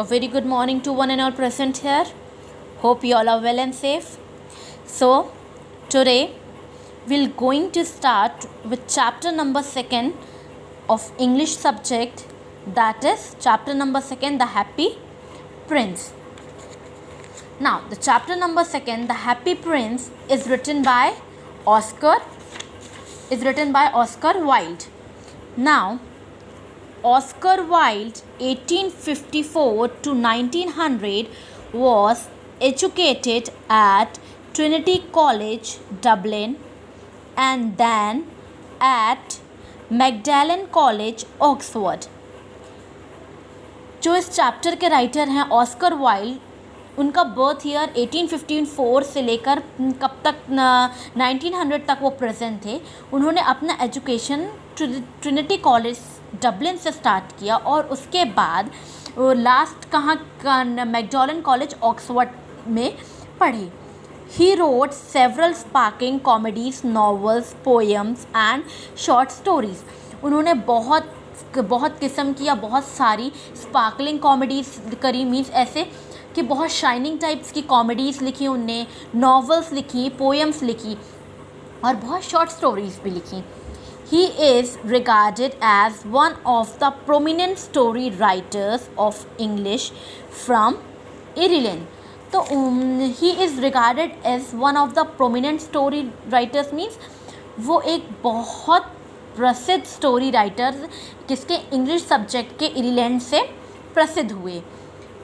A very good morning to one and all present here. Hope you all are well and safe. So, today we're going to start with chapter number 2 of English subject, that is chapter number 2, The Happy Prince. Now, the chapter number 2, The Happy Prince, is written by Oscar Wilde. Now, Oscar Wilde, 1854 to 1900, was educated at Trinity College, Dublin, and then at Magdalen College, Oxford. जो इस chapter के writer हैं Oscar Wilde, उनका birth year 1854 से लेकर कब तक 1900 तक वो प्रेजेंट थे. उन्होंने अपना एजुकेशन ट्रिनिटी कॉलेज डबलिन से स्टार्ट किया और उसके बाद लास्ट मैकडॉलन कॉलेज ऑक्सफोर्ड में पढ़े. He wrote several sparking comedies, novels, poems and short stories. उन्होंने बहुत किस्म की या बहुत सारी स्पार्कलिंग कॉमेडीज़ करी, मीन्स ऐसे कि बहुत शाइनिंग टाइप्स की कॉमेडीज़ लिखी उनने, नॉवेल्स लिखी, पोएम्स लिखी और बहुत शॉर्ट स्टोरीज़ भी लिखी. He is regarded as one of the prominent story writers of English from Ireland. तो he is regarded as one of the prominent story writers means वो एक बहुत प्रसिद्ध स्टोरी राइटर जिसके इंग्लिश सब्जेक्ट के Ireland से प्रसिद्ध हुए.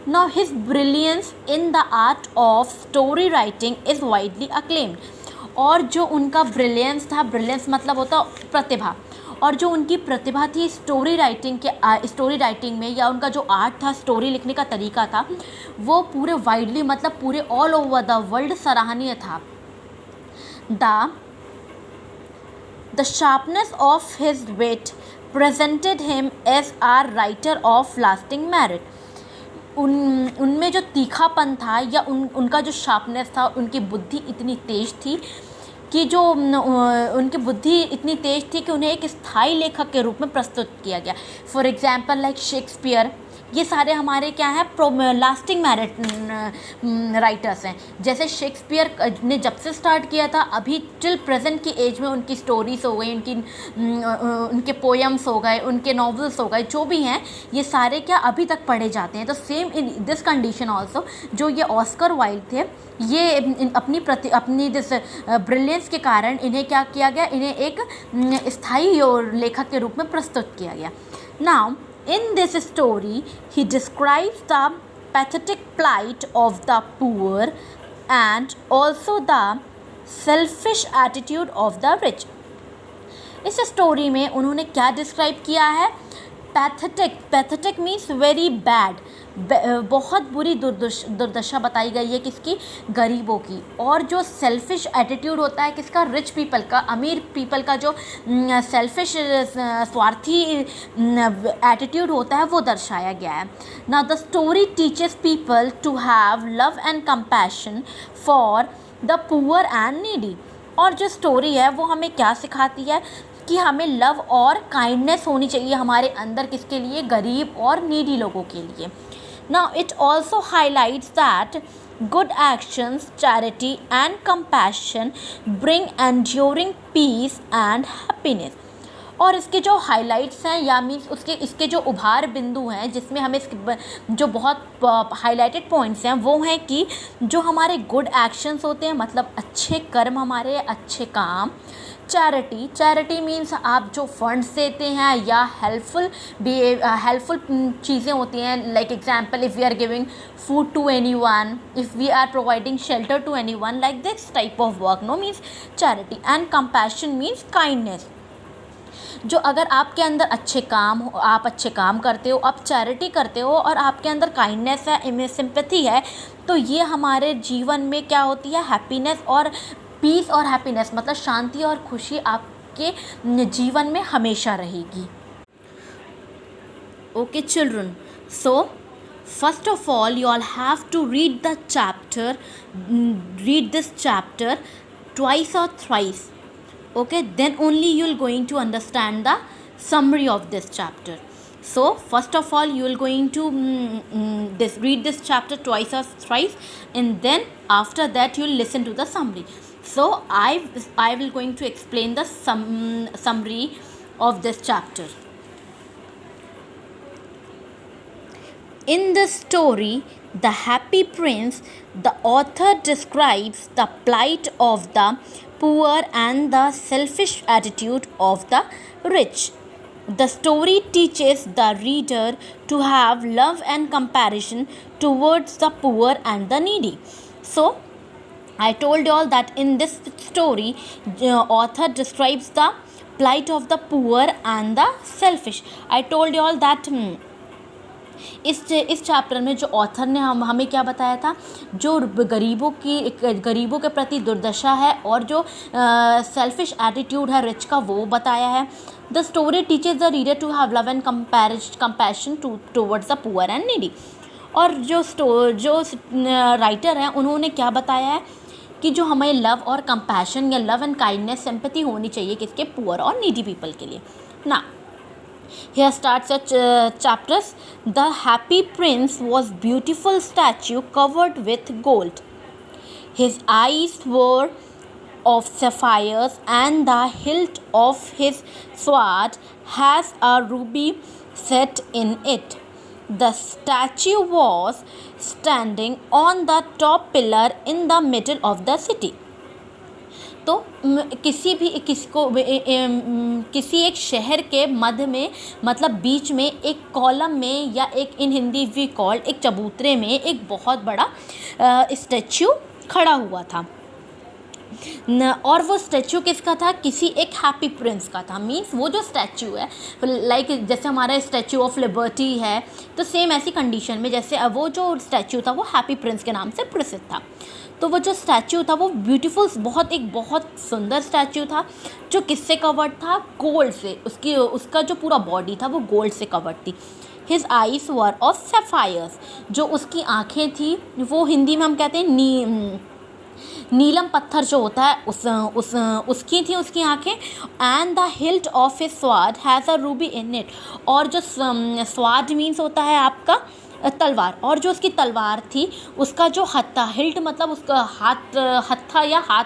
Now his brilliance in the art of story writing is widely acclaimed. और जो उनका ब्रिलियंस था, ब्रिलियंस मतलब होता प्रतिभा, और जो उनकी प्रतिभा थी स्टोरी राइटिंग में, या उनका जो आर्ट था, स्टोरी लिखने का तरीका था, वो पूरे वाइडली मतलब पूरे ऑल ओवर द वर्ल्ड सराहनीय था. The sharpness of his wit presented him as a writer of lasting merit. उनमें जो तीखापन था या उनका जो शार्पनेस था, उनकी बुद्धि इतनी तेज थी कि उन्हें एक स्थायी लेखक के रूप में प्रस्तुत किया गया. फॉर एग्जांपल लाइक शेक्सपियर, ये सारे हमारे क्या हैं, लास्टिंग मेरिट राइटर्स हैं. जैसे शेक्सपियर ने जब से स्टार्ट किया था अभी टिल प्रेजेंट की एज में उनकी स्टोरीज हो गई, उनके पोएम्स हो गए, उनके नॉवेल्स हो गए, जो भी हैं ये सारे क्या अभी तक पढ़े जाते हैं. तो same in this condition also जो ये ऑस्कर वाइल्ड थे, ये अपनी दिस ब्रिलियंस के कारण इन्हें क्या किया गया, इन्हें एक स्थायी लेखक के रूप में प्रस्तुत किया गया. Now in this story, he describes the pathetic plight of the poor and also the selfish attitude of the rich. इस स्टोरी में उन्होंने क्या डिस्क्राइब किया है? पैथेटिक मीन्स वेरी बैड, बहुत बुरी दुर्दशा बताई गई है किसकी? गरीबों की. और जो सेल्फिश एटीट्यूड होता है किसका? रिच पीपल का, अमीर पीपल का जो सेल्फिश स्वार्थी एटीट्यूड होता है वो दर्शाया गया है. Now the story teaches people to have love and compassion for the poor and needy. और जो स्टोरी है वो हमें क्या सिखाती है कि हमें लव और काइंडनेस होनी चाहिए हमारे अंदर, किसके लिए? गरीब और नीडी लोगों के लिए. Now it also highlights that good actions, charity and compassion bring enduring peace and happiness. और इसके जो हाइलाइट्स हैं या मीन्स इसके जो उभार बिंदु हैं जिसमें हमें जो बहुत हाइलाइटेड पॉइंट्स हैं वो हैं कि जो हमारे गुड एक्शंस होते हैं मतलब अच्छे कर्म, हमारे अच्छे काम. चैरिटी मीन्स आप जो फंड्स देते हैं या हेल्पफुल चीज़ें होती हैं. Like example, if we are giving food to anyone, if we are providing shelter to anyone, like this type of work no means charity. And compassion means kindness. जो अगर आपके अंदर आप अच्छे काम करते हो, आप चैरिटी करते हो और आपके अंदर काइंडनेस है, इनमें सिंपैथी है, तो ये हमारे जीवन में क्या होती है? हैप्पीनेस और पीस और हैप्पीनेस मतलब शांति और खुशी आपके जीवन में हमेशा रहेगी. Okay children, so first of all you all have to read this chapter twice or thrice. Okay, then only you'll going to understand the summary of this chapter. So first of all, you will going to read this chapter twice or thrice, and then after that you will listen to the summary. So I will going to explain the summary of this chapter. In this story, The Happy Prince, the author describes the plight of the poor and the selfish attitude of the rich. The story teaches the reader to have love and compassion towards the poor and the needy. So, I told you all that in this story, the author describes the plight of the poor and the selfish. I told you all that इस chapter में जो author ने हमें क्या बताया था, जो गरीबों के प्रति दुर्दशा है और जो सेल्फिश एटीट्यूड है रिच का, वो बताया है. The story teaches the reader to have love and compassion towards the poor and needy. और जो राइटर हैं उन्होंने क्या बताया है कि जो हमें लव और कंपैशन या लव एंड काइंडनेस, सिंपैथी होनी चाहिए किसके, पुअर और नीडी पीपल के लिए ना. Here starts the chapters. The Happy Prince was beautiful statue covered with gold. His eyes were of sapphires, and the hilt of his sword has a ruby set in it. The statue was standing on the top pillar in the middle of the city. तो किसी एक शहर के मध्य में, मतलब बीच में, एक column में, या एक इन हिंदी वी कॉल एक चबूतरे में एक बहुत बड़ा स्टैचू खड़ा हुआ था. और वो स्टैचू किसका था, किसी एक हैप्पी प्रिंस का था. मीन्स वो जो स्टैचू है, लाइक जैसे हमारा स्टैचू ऑफ लिबर्टी है, तो सेम ऐसी कंडीशन में जैसे वो जो स्टैचू था वो हैप्पी प्रिंस के नाम से प्रसिद्ध था. तो वो जो स्टैचू था वो ब्यूटीफुल, बहुत सुंदर स्टैचू था, जो किससे कवर्ड था, गोल्ड से. उसका जो पूरा बॉडी था वो गोल्ड से कवर्ड थी. हिज आइज वर ऑफ सैफायर्स, जो उसकी आँखें थी वो हिंदी में हम कहते हैं नीलम पत्थर जो होता है उसकी थी उसकी आँखें. And the hilt of his sword has a Ruby in it. और जो स्वॉर्ड मीन्स होता है आपका तलवार, और जो उसकी तलवार थी उसका जो हत्था, हिल्ट मतलब उसका हत्था या हाथ,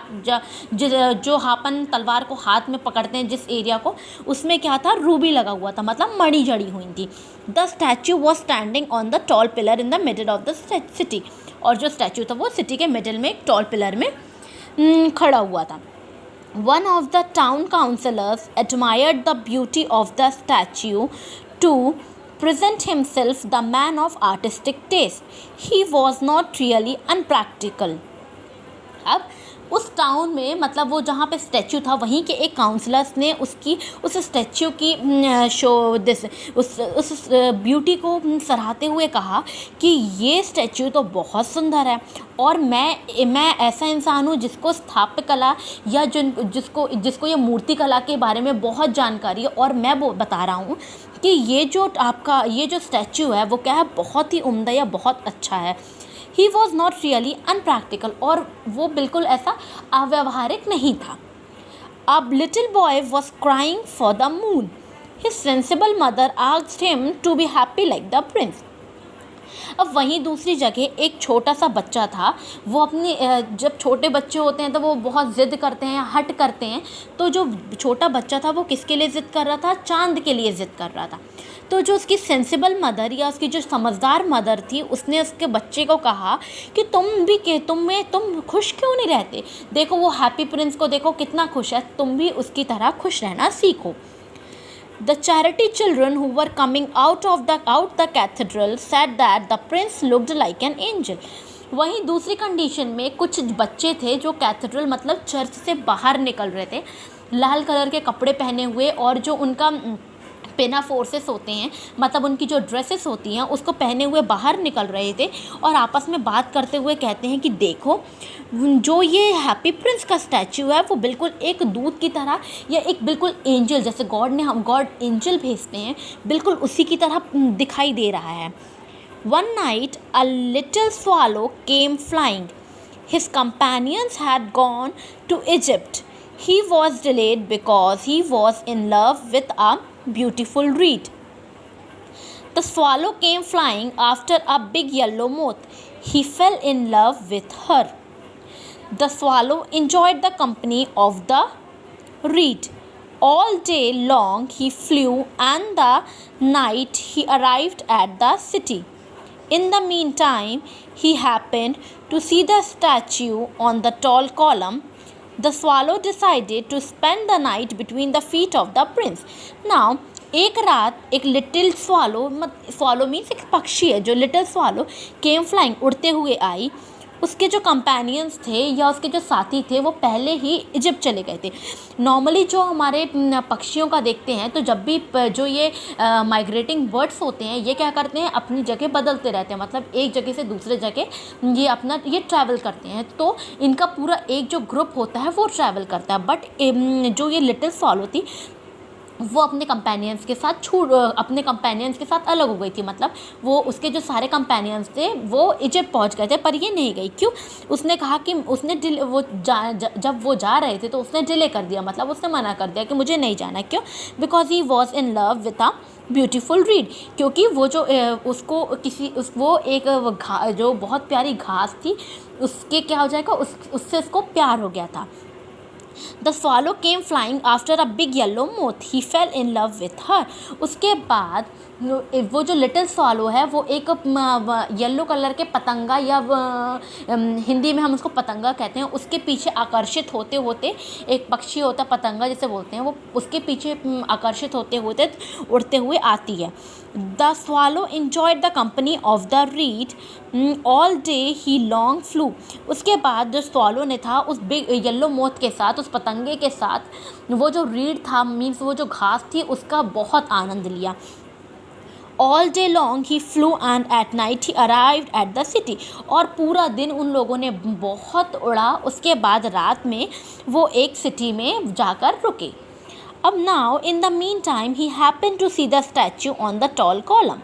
जो अपन तलवार को हाथ में पकड़ते हैं जिस एरिया को, उसमें क्या था, रूबी लगा हुआ था, मतलब मणि जड़ी हुई थी. The statue was standing on the tall pillar in the middle of the city. और जो स्टैचू था वो सिटी के मिडल में एक टॉल पिलर में खड़ा हुआ था. One of the town councillors admired the beauty of the statue to present himself the man of artistic taste. He was not really unpractical. अब उस टाउन में, मतलब वो जहाँ पे स्टैचू था, वहीं के एक काउंसलर्स ने उस स्टैचू की उस ब्यूटी को सराहते हुए कहा कि ये स्टैचू तो बहुत सुंदर है, और मैं ऐसा इंसान हूँ जिसको स्थापत्य कला या जिसको ये मूर्ति कला के बारे में बहुत जानकारी है, और मैं वो बता रहा हूँ कि ये जो स्टैचू है वो क्या है, बहुत ही उम्दा या बहुत अच्छा है. He was not really unpractical, और वो बिल्कुल ऐसा अव्यावहारिक नहीं था. A little boy was crying for the moon. His sensible mother asked him to be happy like the prince. अब वहीं दूसरी जगह एक छोटा सा बच्चा था. वो अपनी जब छोटे बच्चे होते हैं तो वो बहुत ज़िद करते हैं, हट करते हैं. तो जो छोटा बच्चा था वो किसके लिए ज़िद कर रहा था, चांद के लिए ज़िद कर रहा था. तो जो उसकी सेंसिबल मदर या उसकी जो समझदार मदर थी, उसने उसके बच्चे को कहा कि तुम खुश क्यों नहीं रहते, देखो वो हैप्पी प्रिंस को देखो कितना खुश है, तुम भी उसकी तरह खुश रहना सीखो. The charity children who were coming out the cathedral said that the prince looked like an angel. वहीं दूसरी कंडीशन में कुछ बच्चे थे जो कैथेड्रल मतलब चर्च से बाहर निकल रहे थे, लाल कलर के कपड़े पहने हुए, और जो उनका पेना फोर्सेस होते हैं, मतलब उनकी जो ड्रेसेस होती हैं उसको पहने हुए बाहर निकल रहे थे, और आपस में बात करते हुए कहते हैं कि देखो जो ये हैप्पी प्रिंस का स्टैचू है वो बिल्कुल एक दूत की तरह, या एक बिल्कुल एंजल, जैसे गॉड एंजल भेजते हैं, बिल्कुल उसी की तरह दिखाई दे रहा है. One night a little swallow came flying. His companions had gone to Egypt. He was delayed because he was in love with a beautiful reed. The swallow came flying after a big yellow moth. He fell in love with her. The swallow enjoyed the company of the reed. All day long he flew, and the night he arrived at the city. In the meantime, he happened to see the statue on the tall column. The swallow decided to spend the night between the feet of the prince. Now, एक रात एक little swallow means एक पक्षी है जो little swallow केम flying उड़ते हुए आई. उसके जो कंपेनियंस थे या उसके जो साथी थे वो पहले ही इजिप्ट चले गए थे. नॉर्मली जो हमारे पक्षियों का देखते हैं तो जब भी जो ये माइग्रेटिंग बर्ड्स होते हैं ये क्या करते हैं, अपनी जगह बदलते रहते हैं. मतलब एक जगह से दूसरे जगह ये ट्रैवल करते हैं. तो इनका पूरा एक जो ग्रुप होता है वो ट्रैवल करता है. बट जो ये लिटिल स्वालो थी वो अपने कंपेनियंस के साथ अलग हो गई थी. मतलब वो उसके जो सारे कंपेनियंस थे वो इजिप्ट पहुंच गए थे, पर ये नहीं गई. क्यों? उसने कहा कि जब वो जा रहे थे तो उसने डिले कर दिया. मतलब उसने मना कर दिया कि मुझे नहीं जाना. क्यों? Because he was in love with a beautiful read. क्योंकि वो जो जो बहुत प्यारी घास थी उसके क्या हो जाएगा, उससे उसको प्यार हो गया था. The swallow came flying after a big yellow moth. He fell in love with her. उसके बाद वो जो लिटिल स्वालो है वो एक येलो कलर के पतंगा या हिंदी में हम उसको पतंगा कहते हैं, उसके पीछे आकर्षित होते होते, एक पक्षी होता है पतंगा जिसे बोलते हैं, वो उसके पीछे आकर्षित होते होते उड़ते हुए आती है. The swallow enjoyed the company of the reed. All day he long flew. उसके बाद जो स्वालो ने था उस बिग येलो मोथ के साथ, उस पतंगे के साथ वो जो रीड था मीन्स वो जो घास थी उसका बहुत आनंद लिया. All day long he flew, and at night he arrived at the city. और पूरा दिन उन लोगों ने बहुत उड़ा. उसके बाद रात में वो एक सिटी में जाकर रुके. अब now in the meantime he happened to see the statue on the tall column.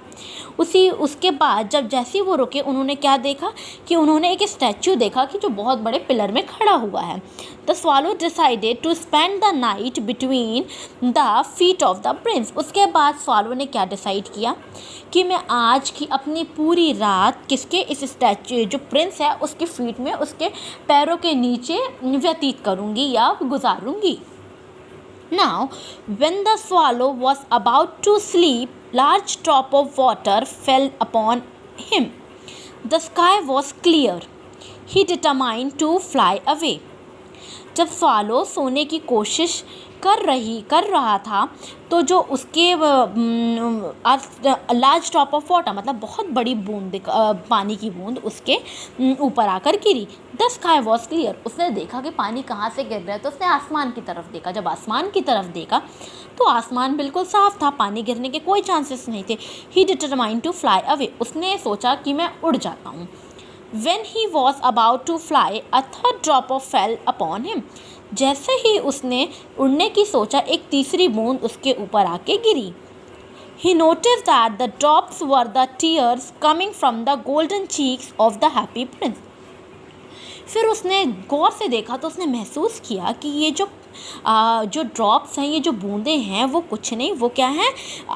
उसके बाद जैसे वो रुके उन्होंने क्या देखा कि उन्होंने एक स्टैचू देखा कि जो बहुत बड़े पिलर में खड़ा हुआ है. The swallow decided to spend the night between the feet of the prince. उसके बाद स्वालो ने क्या डिसाइड किया कि मैं आज की अपनी पूरी रात किसके, इस स्टैचू जो प्रिंस है उसके फीट में, उसके पैरों के नीचे व्यतीत करूँगी या गुजारूँगी. Now, when the swallow was about to sleep, large drop of water fell upon him. The sky was clear. He determined to fly away. जब स्वालो सोने की कोशिश कर रहा था तो जो उसके लार्ज ड्रॉप ऑफ वाटर मतलब बहुत बड़ी बूंद, पानी की बूंद उसके ऊपर आकर गिरी. The sky was clear. उसने देखा कि पानी कहाँ से गिर रहा है तो उसने आसमान की तरफ देखा. जब आसमान की तरफ देखा तो आसमान बिल्कुल साफ था, पानी गिरने के कोई चांसेस नहीं थे. ही डिटरमाइंड टू फ्लाई अवे. उसने सोचा कि मैं उड़ जाता हूँ. When he was about to fly, a third drop of fell upon him. जैसे ही उसने उड़ने की सोचा एक तीसरी बूंद उसके ऊपर आके गिरी. He noticed that the drops were the tears coming from the golden cheeks of the happy prince. फिर उसने गौर से देखा तो उसने महसूस किया कि ये जो ड्रॉप्स हैं, ये जो बूंदें हैं वो कुछ नहीं, वो क्या हैं,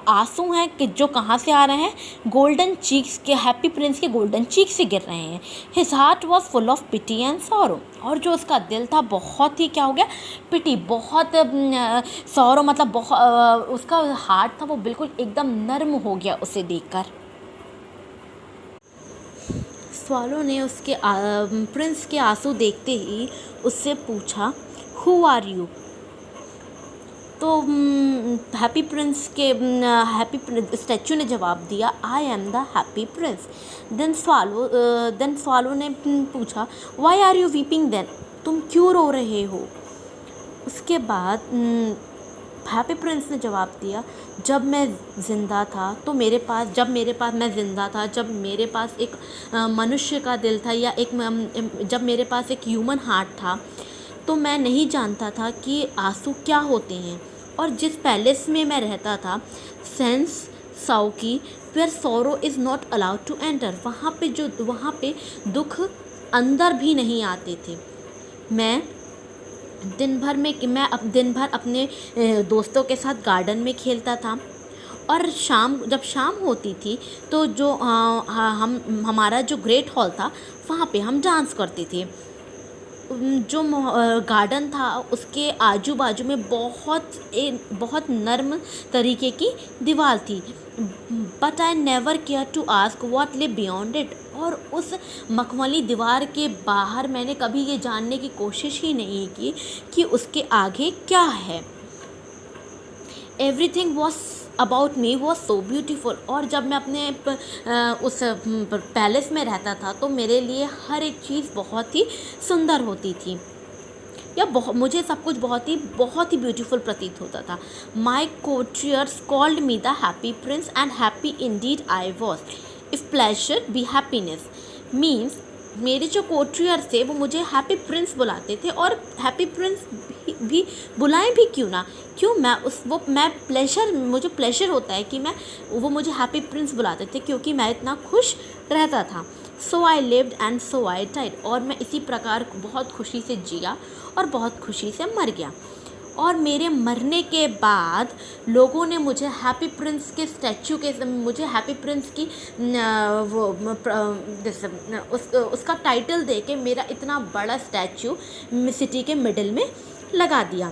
आंसू हैं कि जो कहाँ से आ रहे हैं, गोल्डन चीक्स के, हैप्पी प्रिंस के गोल्डन चीक्स से गिर रहे हैं. His heart was full of pity and sorrow. और जो उसका दिल था बहुत ही क्या हो गया, पिटी, बहुत सॉरो मतलब उसका हार्ट था वो बिल्कुल एकदम नर्म हो गया उसे देखकर. स्वालो ने उसके प्रिंस के आंसू देखते ही उससे पूछा, हु आर यू. तो हैप्पी प्रिंस स्टैचू ने जवाब दिया, I am the Happy Prince. Then swallow ने पूछा, why are you weeping then. तुम क्यों रो रहे हो. उसके बाद हैप्पी प्रिंस ने जवाब दिया, जब मैं ज़िंदा था तो जब मेरे पास एक मनुष्य का दिल था या जब मेरे पास एक ह्यूमन हार्ट था तो मैं नहीं जानता था कि आंसू क्या होते हैं. और जिस पैलेस में मैं रहता था, Sans Souci, where sorrow is not allowed to enter, वहाँ पे दुख अंदर भी नहीं आते थे. मैं दिन भर अपने दोस्तों के साथ गार्डन में खेलता था और जब शाम होती थी तो जो हम हमारा जो ग्रेट हॉल था वहाँ पे हम डांस करते थे। जो गार्डन था उसके आजू बाजू में बहुत नर्म तरीके की दीवार थी, but I never care to ask what lay beyond it. और उस मखमली दीवार के बाहर मैंने कभी ये जानने की कोशिश ही नहीं की कि उसके आगे क्या है। Everything was about me was so beautiful. और जब मैं अपने उस पैलेस में रहता था तो मेरे लिए हर एक चीज़ बहुत ही सुंदर होती थी, या मुझे सब कुछ बहुत ही ब्यूटीफुल प्रतीत होता था। My courtiers called me the Happy Prince and happy indeed I was, if pleasure be happiness. Means मेरे जो कोर्टियर्स थे वो मुझे हैप्पी प्रिंस बुलाते थे, और हैप्पी प्रिंस भी बुलाएं भी क्यों ना, क्यों मुझे प्लेजर होता है कि वो मुझे हैप्पी प्रिंस बुलाते थे क्योंकि मैं इतना खुश रहता था। So I lived and so I died. और मैं इसी प्रकार बहुत खुशी से जिया और बहुत खुशी से मर गया। और मेरे मरने के बाद लोगों ने मुझे हैप्पी प्रिंस के स्टैचू के मुझे हैप्पी प्रिंस की उसका टाइटल दे के मेरा इतना बड़ा स्टैचू सिटी के मिडिल में लगा दिया।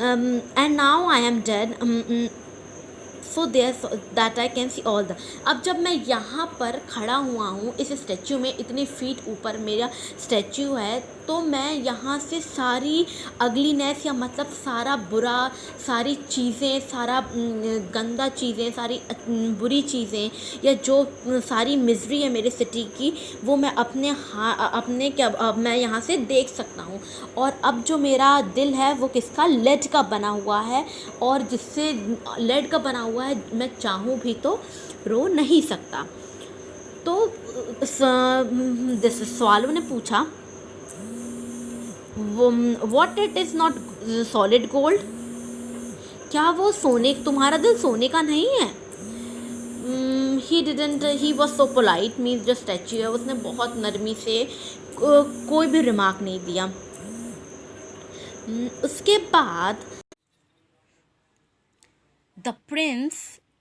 And now I am dead, so there that I can see all the. अब जब मैं यहाँ पर खड़ा हुआ हूँ इस स्टैचू में, इतनी फीट ऊपर मेरा स्टैचू है, तो मैं यहाँ से सारी अगलीनेस या मतलब सारा बुरा, सारी चीज़ें, सारा गंदा चीज़ें, सारी बुरी चीज़ें, या जो सारी मिजरी है मेरे सिटी की, वो मैं मैं यहाँ से देख सकता हूँ। और अब जो मेरा दिल है वो किसका, लेड का बना हुआ है, और जिससे लेड का बना हुआ है मैं चाहूँ भी तो रो नहीं सकता। तो सवालों ने पूछा, what it is not solid gold, क्या वो सोने, तुम्हारा दिल सोने का नहीं है। He was so polite, means जो स्टैचू है उसने बहुत नरमी से कोई भी रिमार्क नहीं दिया। उसके बाद the Prince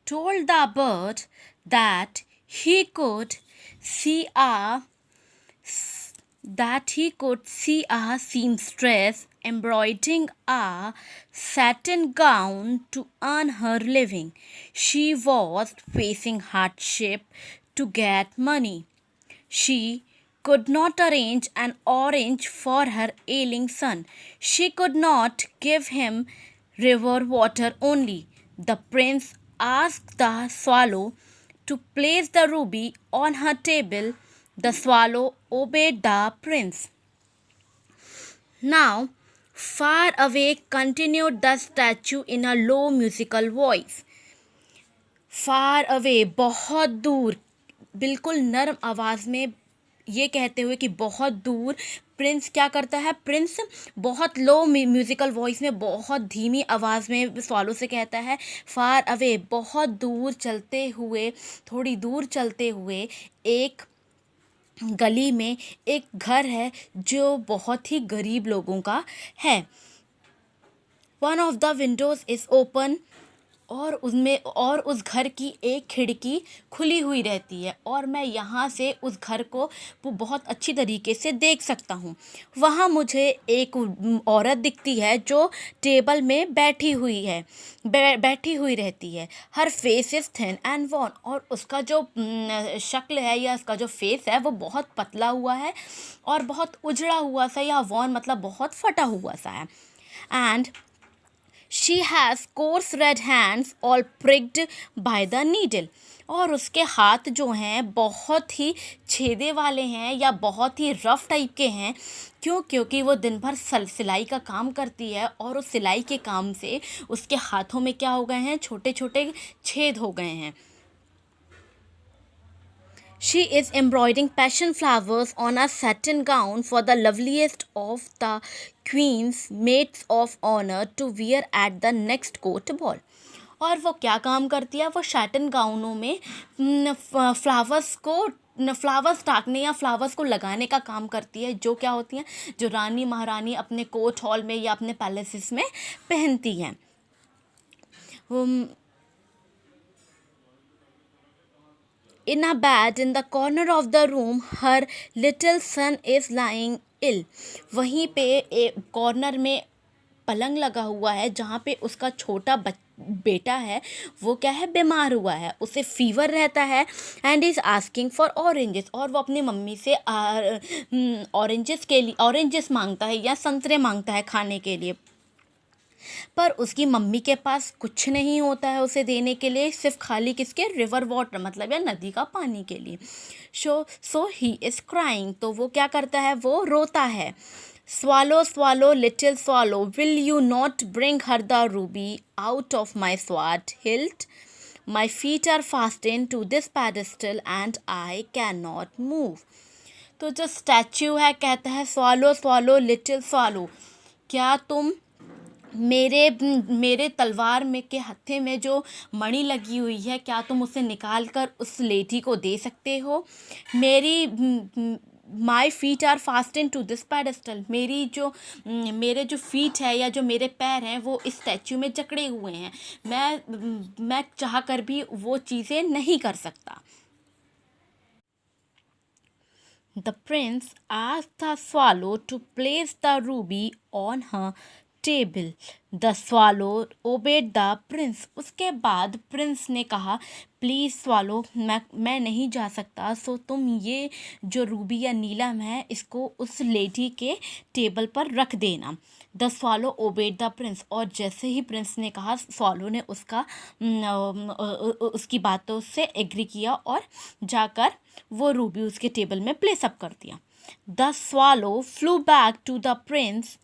told the bird that he could see a seamstress embroidering a satin gown to earn her living. She was facing hardship to get money. She could not arrange an orange for her ailing son. She could not give him river water only. The prince asked the swallow to place the ruby on her table. The swallow obeyed the prince. Now, far away, continued the statue in a low musical voice. Far away, बहुत दूर, बिल्कुल नर्म आवाज़ में ये कहते हुए कि बहुत दूर, प्रिंस क्या करता है, प्रिंस बहुत लो म्यूज़िकल वॉइस में, बहुत धीमी आवाज़ में सवालों से कहता है, फार अवे, बहुत दूर चलते हुए, थोड़ी दूर चलते हुए एक गली में एक घर है जो बहुत ही गरीब लोगों का है। One of the Windows is open, और उस घर की एक खिड़की खुली हुई रहती है, और मैं यहाँ से उस घर को बहुत अच्छी तरीके से देख सकता हूँ। वहाँ मुझे एक औरत दिखती है जो टेबल में बैठी हुई रहती है। Her face is thin and worn, और उसका जो शक्ल है या उसका जो फेस है वो बहुत पतला हुआ है और बहुत उजड़ा हुआ सा, या वॉन मतलब बहुत फटा हुआ सा है। And She has coarse red hands all pricked by the needle. और उसके हाथ जो हैं बहुत ही छेदे वाले हैं या बहुत ही रफ़ टाइप के हैं। क्योंकि वो दिन भर सिलाई का काम करती है, और उस सिलाई के काम से उसके हाथों में क्या हो गए हैं, छोटे छोटे छेद हो गए हैं। She is embroidering passion flowers on a satin gown for the loveliest of the queen's maids of honor to wear at the next court ball. और वो क्या काम करती है, वो सैटिन गाउनों में फ्लावर्स टाकने या फ्लावर्स को लगाने का काम करती है, जो क्या होती हैं, जो रानी महारानी अपने कोर्ट हॉल में या अपने पैलेसेस में पहनती हैं। In a bed in the corner of the room, her little son is lying ill. वहीं पे एक कॉर्नर में पलंग लगा हुआ है जहाँ पे उसका छोटा बेटा है, वो क्या है, बीमार हुआ है, उसे फीवर रहता है and is asking for oranges, और वो अपनी मम्मी से ऑरेंजेस मांगता है या संतरे मांगता है खाने के लिए। पर उसकी मम्मी के पास कुछ नहीं होता है उसे देने के लिए, सिर्फ खाली किसके, रिवर वाटर मतलब या नदी का पानी के लिए। सो ही इज़ क्राइंग, तो वो क्या करता है, वो रोता है। Swallow, swallow, little swallow, will you not bring her the ruby out of my sword hilt? My feet are fastened to this pedestal and I cannot move. तो जो स्टैच्यू है कहता है, swallow, swallow, little swallow, क्या तुम मेरे तलवार में के हत्थे में जो मणि लगी हुई है, क्या तुम उसे निकाल कर उस लेडी को दे सकते हो? My feet are fastened to this pedestal, मेरे जो फीट है या जो मेरे पैर हैं वो इस स्टैच्यू में जकड़े हुए हैं, मैं चाह कर भी वो चीज़ें नहीं कर सकता। The prince asked the swallow to place the ruby on her table. The swallow obeyed the prince. उसके बाद प्रिंस ने कहा, प्लीज़ स्वालो, मैं नहीं जा सकता, सो तुम ये जो रूबी या नीलम है इसको उस लेडी के टेबल पर रख देना। The swallow obeyed the prince, और जैसे ही प्रिंस ने कहा, स्वालो ने उसकी बातों से एग्री किया और जाकर वो रूबी उसके टेबल में प्लेस अप कर दिया। The swallow flew back to the prince.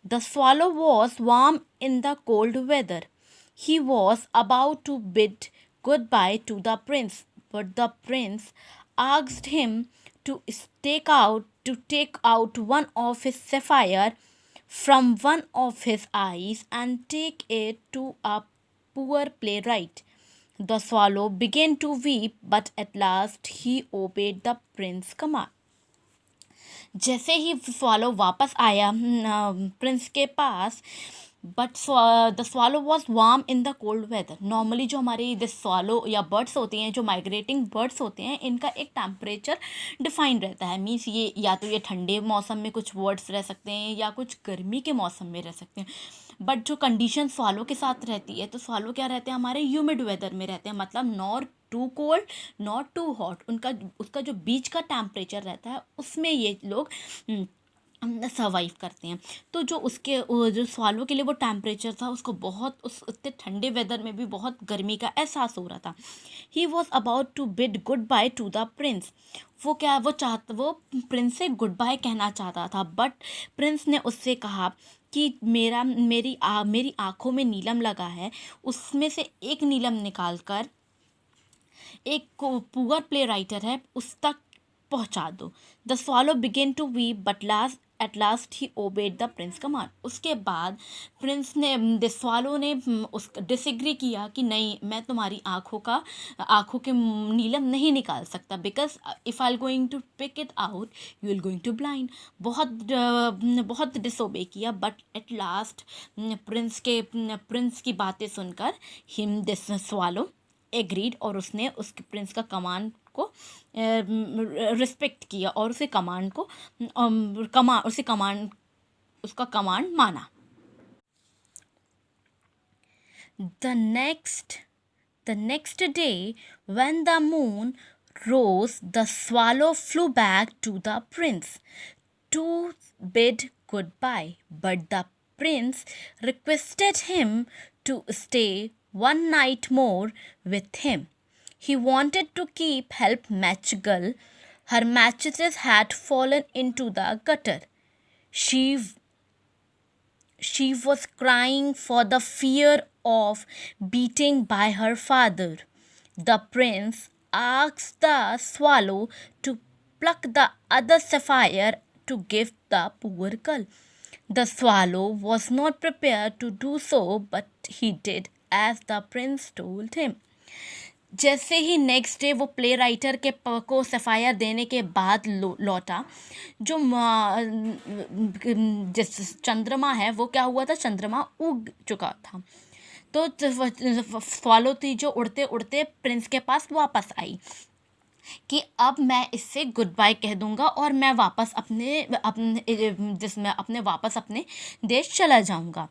The swallow was warm in the cold weather. He was about to bid goodbye to the prince, but the prince asked him to take out one of his sapphire from one of his eyes and take it to a poor playwright. The swallow began to weep, but at last he obeyed the prince's command. जैसे ही swallow वापस आया prince के पास, but the swallow was warm in the cold weather. Normally जो हमारे this swallow या birds होते हैं, जो माइग्रेटिंग बर्ड्स होते हैं, इनका एक टेम्परेचर डिफाइन रहता है। मीन्स ये या तो ये ठंडे मौसम में कुछ बर्ड्स रह सकते हैं या कुछ गर्मी के मौसम में रह सकते हैं। बट जो कंडीशन स्वालो के साथ रहती है, तो स्वालो क्या रहते हैं, हमारे ह्यूमिड वेदर में रहते हैं, मतलब not too cold not too hot, उसका जो बीच का टेम्परेचर रहता है उसमें ये लोग सर्वाइव करते हैं। तो जो स्वालो के लिए वो टेम्परेचर था, उसको बहुत उतने ठंडे वेदर में भी बहुत गर्मी का एहसास हो रहा था। He was about to bid goodbye to the prince, वो प्रिंस से गुड बाय कहना चाहता था, बट प्रिंस ने उससे कहा कि मेरी आँखों में नीलम लगा है, उसमें से एक नीलम निकाल कर एक पुअर प्ले राइटर है उस तक पहुंचा दो। The swallow began to weep, but at last he obeyed the prince command. उसके बाद प्रिंस ने, द स्वालो ने डिसएग्री किया कि नहीं, मैं तुम्हारी आँखों के नीलम नहीं निकाल सकता, because if I going to pick it out you will going to blind. बहुत डिसोबे किया, बट एट लास्ट प्रिंस की बातें सुनकर दिस स्वालो एग्रीड, और उसने उसके प्रिंस का कमांड को रिस्पेक्ट किया और उसका कमांड माना। The next day, when the moon rose, the swallow flew back to the prince to bid goodbye, but the prince requested him to stay one night more with him. He wanted to keep help Matchgull. Her mattresses had fallen into the gutter. She was crying for the fear of beating by her father. The prince asked the swallow to pluck the other sapphire to give the poor girl. The swallow was not prepared to do so, but he did as the prince told him. जैसे ही next day वो play writer को sapphire देने के बाद लौटा, जो जिस चंद्रमा है वो क्या हुआ था, चंद्रमा उग चुका था। तो स्वालो थी जो उड़ते उड़ते प्रिंस के पास वापस आई। कि अब मैं इससे गुड बाय कह दूंगा और मैं वापस अपने अपने जिसमें अपने वापस अपने देश चला जाऊंगा।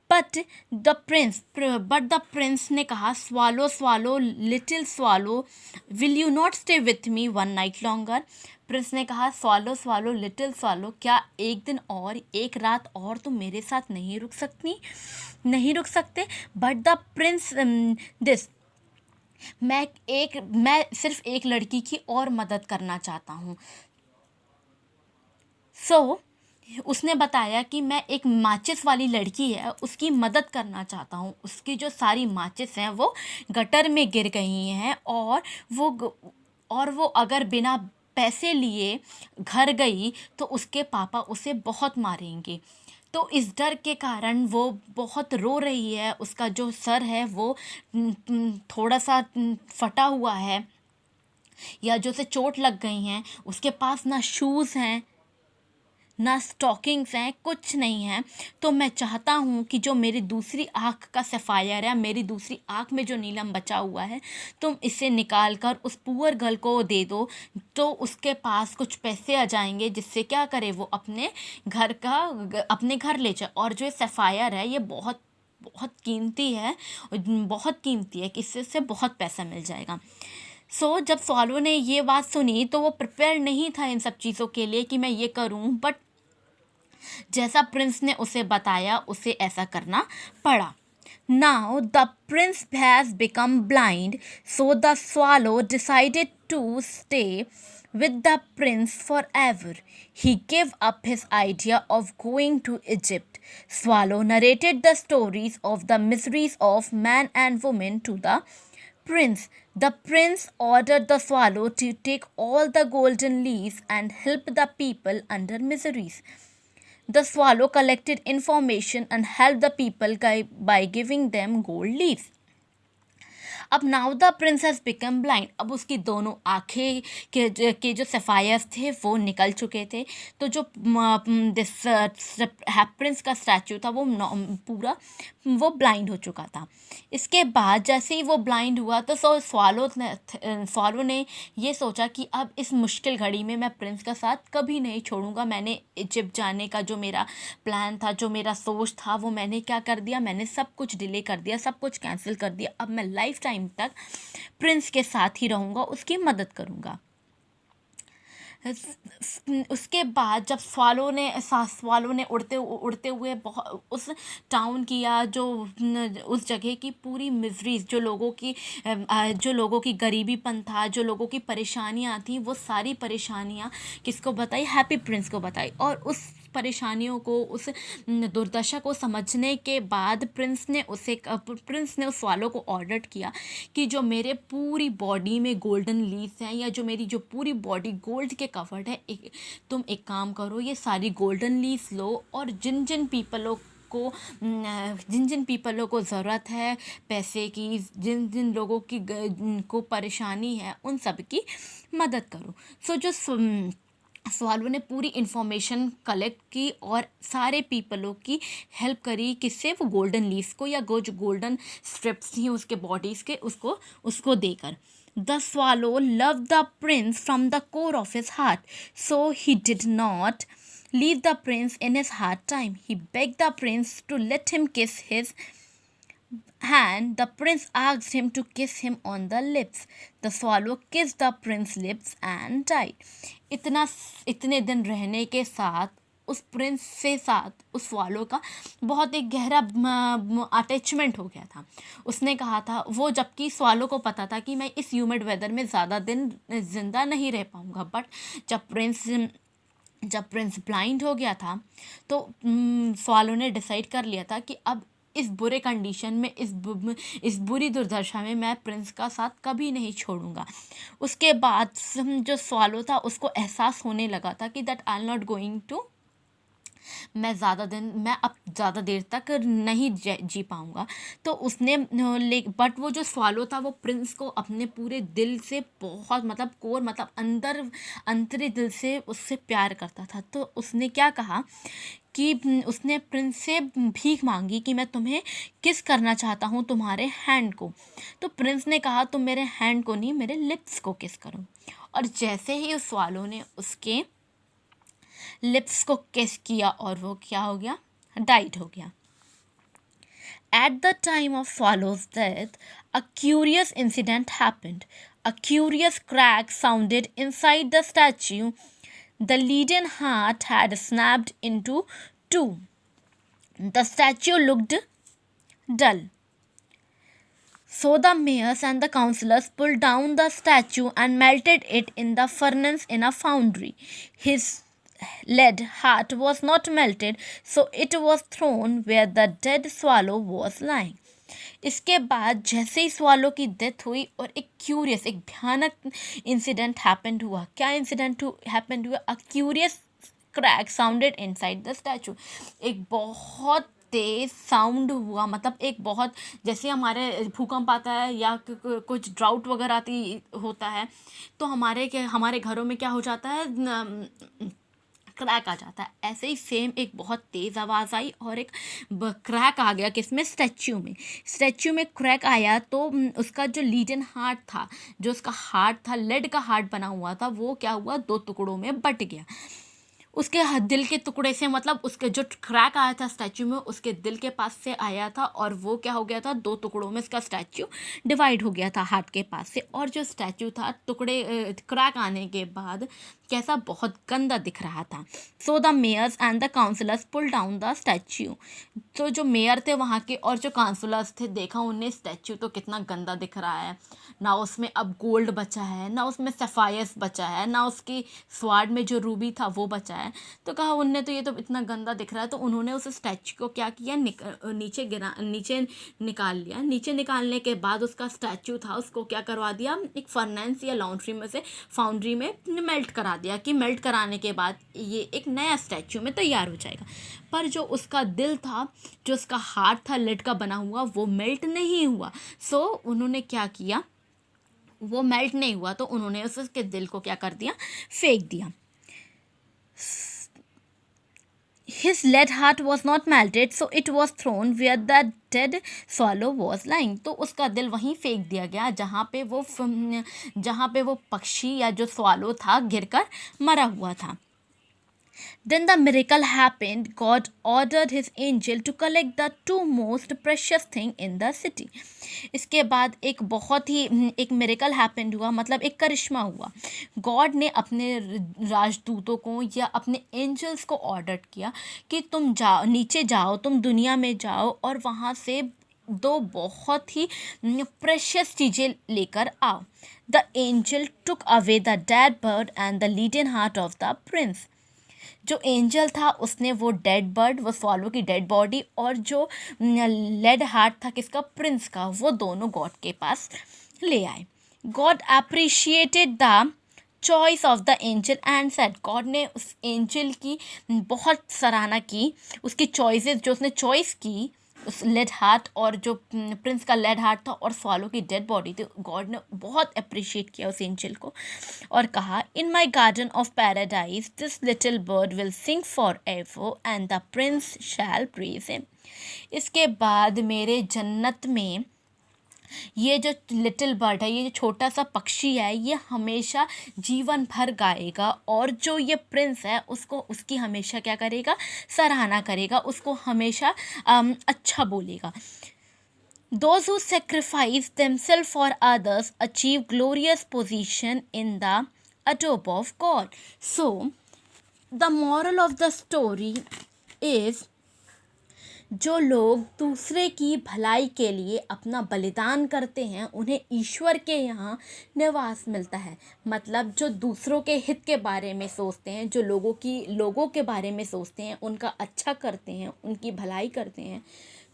बट बट द प्रिंस ने कहा, swallow swallow little swallow, will you not stay with me one night longer. Prince ने कहा, स्वालो स्वालो लिटिल स्वालो, क्या एक दिन और एक रात और तुम मेरे साथ नहीं रुक सकते। बट द प्रिंस दिस मैं सिर्फ एक लड़की की और मदद करना चाहता हूँ। सो उसने बताया कि मैं एक माचिस वाली लड़की है उसकी मदद करना चाहता हूँ, उसकी जो सारी माचिस हैं वो गटर में गिर गई हैं और वो अगर बिना पैसे लिए घर गई तो उसके पापा उसे बहुत मारेंगे। तो इस डर के कारण वो बहुत रो रही है, उसका जो सर है वो थोड़ा सा फटा हुआ है या जो उसे चोट लग गई हैं, उसके पास ना शूज़ हैं ना स्टॉकिंग्स हैं, कुछ नहीं है। तो मैं चाहता हूँ कि जो मेरी दूसरी आँख का सफ़ायर है, मेरी दूसरी आँख में जो नीलम बचा हुआ है, तुम इसे निकाल कर उस पुअर गर्ल को दे दो, तो उसके पास कुछ पैसे आ जाएंगे जिससे क्या करे वो अपने घर ले जाए। और जो सफ़ायर है ये बहुत बहुत कीमती है, बहुत कीमती है कि इससे बहुत पैसा मिल जाएगा। जब स्वालो ने ये बात सुनी तो वो प्रिपेयर नहीं था इन सब चीज़ों के लिए कि मैं ये करूं, बट जैसा प्रिंस ने उसे बताया उसे ऐसा करना पड़ा। Now the prince has become blind, so the swallow decided to stay with the prince forever. He gave up his idea of going to Egypt. Swallow narrated the stories of the miseries of man and woman to the prince. The prince ordered the swallow to take all the golden leaves and help the people under miseries. The swallow collected information and helped the people by giving them gold leaves. अब now the Prince has become blind, अब उसकी दोनों आँखें के जो सफ़ायर्स थे वो निकल चुके थे। तो जो प्रिंस का स्टैचू था वो पूरा वो ब्लाइंड हो चुका था। इसके बाद जैसे ही वो ब्लाइंड हुआ तो स्वालो ने ये सोचा कि अब इस मुश्किल घड़ी में मैं प्रिंस का साथ कभी नहीं छोड़ूंगा। मैंने इजिप्ट जाने का जो मेरा प्लान था, जो मेरा सोच था, वो मैंने क्या कर दिया, मैंने सब कुछ डिले कर दिया, सब कुछ कैंसिल कर दिया। अब मैं लाइफ टाइम तक प्रिंस के साथ ही रहूँगा, उसकी मदद करूँगा। उसके बाद जब स्वालो ने उड़ते हुए बहुत उस टाउन की या जो उस जगह की पूरी मिजरीज, जो लोगों की गरीबीपन था, जो लोगों की परेशानियाँ थी, वो सारी परेशानियाँ किसको बताई, हैप्पी प्रिंस को बताई। और उस परेशानियों को, उस दुर्दशा को समझने के बाद प्रिंस ने उस स्वालो को ऑर्डर किया कि जो मेरे पूरी बॉडी में गोल्डन लीव्स हैं या जो मेरी जो पूरी बॉडी गोल्ड के कवर्ड है, तुम एक काम करो, ये सारी गोल्डन लीव्स लो और जिन जिन पीपलों को ज़रूरत है पैसे की, जिन जिन लोगों की को परेशानी है, उन सब की मदद करो। जो स्वालो ने पूरी इन्फॉर्मेशन कलेक्ट की और सारे पीपलों की हेल्प करी, किससे, वो गोल्डन लीव्स को या जो गोल्डन स्ट्रिप्स थी उसके बॉडीज़ के, उसको देकर। The swallow love the Prince from the core of his heart, so he did not leave the prince in his hard time. He begged the prince to let him kiss his hand. The prince asked him to kiss him on the lips. The swallow kissed the prince's lips and died. इतने दिन रहने के साथ उस Prince से साथ उस swallow का बहुत एक गहरा अटैचमेंट हो गया था। उसने कहा था वो, जबकि स्वालो को पता था कि मैं इस ह्यूमिड वेदर में ज़्यादा दिन ज़िंदा नहीं रह पाऊँगा, बट जब प्रिंस ब्लाइंड हो गया था तो स्वालो ने डिसाइड कर लिया था कि अब इस बुरे कंडीशन में, इस बुरी दुर्दशा में मैं प्रिंस का साथ कभी नहीं छोड़ूंगा। उसके बाद जो स्वालो था उसको एहसास होने लगा था कि that I am not going to मैं अब ज़्यादा देर तक नहीं जी पाऊँगा। तो उसने बट वो जो स्वालो था वो प्रिंस को अपने पूरे दिल से बहुत मतलब कोर मतलब अंतरी दिल से उससे प्यार करता था। तो उसने क्या कहा कि उसने प्रिंस से भीख मांगी कि मैं तुम्हें किस करना चाहता हूँ, तुम्हारे हैंड को। तो प्रिंस ने कहा तुम मेरे हैंड को नहीं, मेरे लिप्स को किस करो। और जैसे ही उस स्वालो ने उसके लिप्स को किस किया और वो क्या हो गया, डाइड हो गया। At the time of Swallow's death, a curious incident happened. A curious crack sounded inside the statue. The leaden heart had snapped into two. The statue looked dull. So the mayors and the councillors pulled down the statue and melted it in the furnace in a foundry. His lead heart was not melted, so it was thrown where the dead swallow was lying. इसके बाद जैसे ही swallow की death हुई और एक भयानक incident happened हुआ। क्या इंसिडेंट हैपेंड हुआ? A curious crack sounded inside the statue. एक बहुत तेज साउंड हुआ, मतलब एक बहुत, जैसे हमारे भूकंप आता है या कुछ ड्राउट वगैरह होता है तो हमारे घरों में क्या हो जाता है, क्रैक आ जाता है। ऐसे ही सेम एक बहुत तेज़ आवाज़ आई और एक क्रैक आ गया किसमें, स्टैच्यू में क्रैक आया। तो उसका जो लीडन हार्ट था, जो उसका हार्ट था, लेड का हार्ट बना हुआ था, वो क्या हुआ, 2 टुकड़ों में बट गया। उसके दिल के टुकड़े से, मतलब उसके जो क्रैक आया था स्टैच्यू में, उसके दिल के पास से आया था और वो क्या हो गया था, 2 टुकड़ों में इसका स्टैच्यू डिवाइड हो गया था हार्ट के पास से। और जो स्टैच्यू था क्रैक आने के बाद कैसा, बहुत गंदा दिख रहा था। So the mayors and the councillors pull down the statue. तो जो मेयर थे वहाँ के और जो काउंसलर्स थे, देखा उनने स्टैच्यू तो कितना गंदा दिख रहा है, ना उसमें अब गोल्ड बचा है, ना उसमें सफ़ायर्स बचा है, ना उसकी स्वाड में जो रूबी था वो बचा है। तो कहा उनने तो ये तो इतना गंदा दिख रहा है। तो उन्होंने उस स्टैच्यू को क्या किया, नीचे निकाल लिया। नीचे निकालने के बाद उसका स्टैच्यू था उसको क्या करवा दिया, एक फर्नेंस या लॉन्ड्री में से फाउंड्री में मेल्ट करा दिया, कि मेल्ट कराने के बाद ये एक नया स्टैच्यू में तैयार हो जाएगा। पर जो उसका दिल था, जो उसका हार्ट था लेड का बना हुआ, वो मेल्ट नहीं हुआ। सो उन्होंने क्या किया, वो मेल्ट नहीं हुआ तो उन्होंने उसके दिल को क्या कर दिया, फेंक दिया। His lead heart was not melted, so it was thrown where the dead swallow was lying. तो उसका दिल वहीं फेंक दिया गया जहाँ पे वो पक्षी या जो स्वालो था गिरकर मरा हुआ था। Then the miracle happened. God ordered his angel to collect the 2 most precious thing in the city. इसके बाद एक मिरेकल हैपेंड हुआ, मतलब एक करिश्मा हुआ। गॉड ने अपने राजदूतों को या अपने एंजल्स को ऑर्डर किया कि तुम नीचे जाओ, तुम दुनिया में जाओ और वहाँ से 2 बहुत ही प्रेशियस चीज़ें लेकर आओ। The angel took away the dead bird and the leaden heart of the prince. जो एंजल था उसने वो डेड बर्ड, वो स्वालो की डेड बॉडी, और जो लेड हार्ट था किसका, प्रिंस का, वो दोनों गॉड के पास ले आए। God appreciated the choice of the angel and said, God ने उस एंजल की बहुत सराहना की, उसकी चॉइसेस जो उसने चॉइस की, उस लेड हार्ट और जो प्रिंस का लेड हार्ट था और स्वालो की डेड बॉडी थी, गॉड ने बहुत अप्रिशिएट किया उस एंजल को और कहा, in my garden of paradise this little bird will sing for ever and the prince shall praise him. इसके बाद मेरे जन्नत में ये जो लिटिल बर्ड है, ये जो छोटा सा पक्षी है, ये हमेशा जीवन भर गाएगा और जो ये प्रिंस है उसकी हमेशा क्या करेगा, सराहना करेगा, उसको हमेशा अच्छा बोलेगा। Those who sacrifice themselves for others achieve glorious position in the adobe of God. So, the moral of the story is, जो लोग दूसरे की भलाई के लिए अपना बलिदान करते हैं उन्हें ईश्वर के यहाँ निवास मिलता है। मतलब जो दूसरों के हित के बारे में सोचते हैं, जो लोगों के बारे में सोचते हैं, उनका अच्छा करते हैं, उनकी भलाई करते हैं,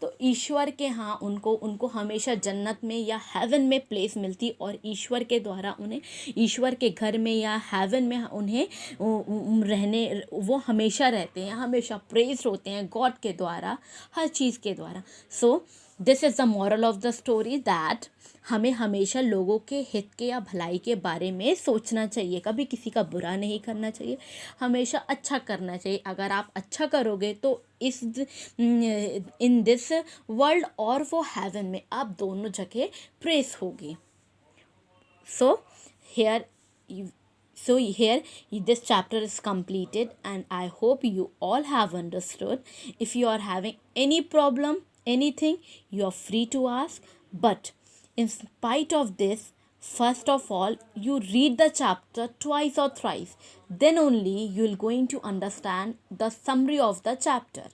तो ईश्वर के यहाँ उनको उनको हमेशा जन्नत में या हेवन में प्लेस मिलती, और ईश्वर के द्वारा उन्हें ईश्वर के घर में या हेवन में उन्हें रहने, वो हमेशा रहते हैं, हमेशा प्रेज होते हैं गॉड के द्वारा, हर चीज़ के द्वारा. So this is the moral of the story that हमें हमेशा लोगों के हित के या भलाई के बारे में सोचना चाहिए, कभी किसी का बुरा नहीं करना चाहिए, हमेशा अच्छा करना चाहिए. अगर आप अच्छा करोगे तो इन दिस वर्ल्ड और वो हेवन में आप दोनों जगह प्रेस होगी. So here this chapter is completed, and I hope you all have understood. If you are having any problem, anything, you are free to ask. But in spite of this, first of all, you read the chapter twice or thrice. Then only you will going to understand the summary of the chapter.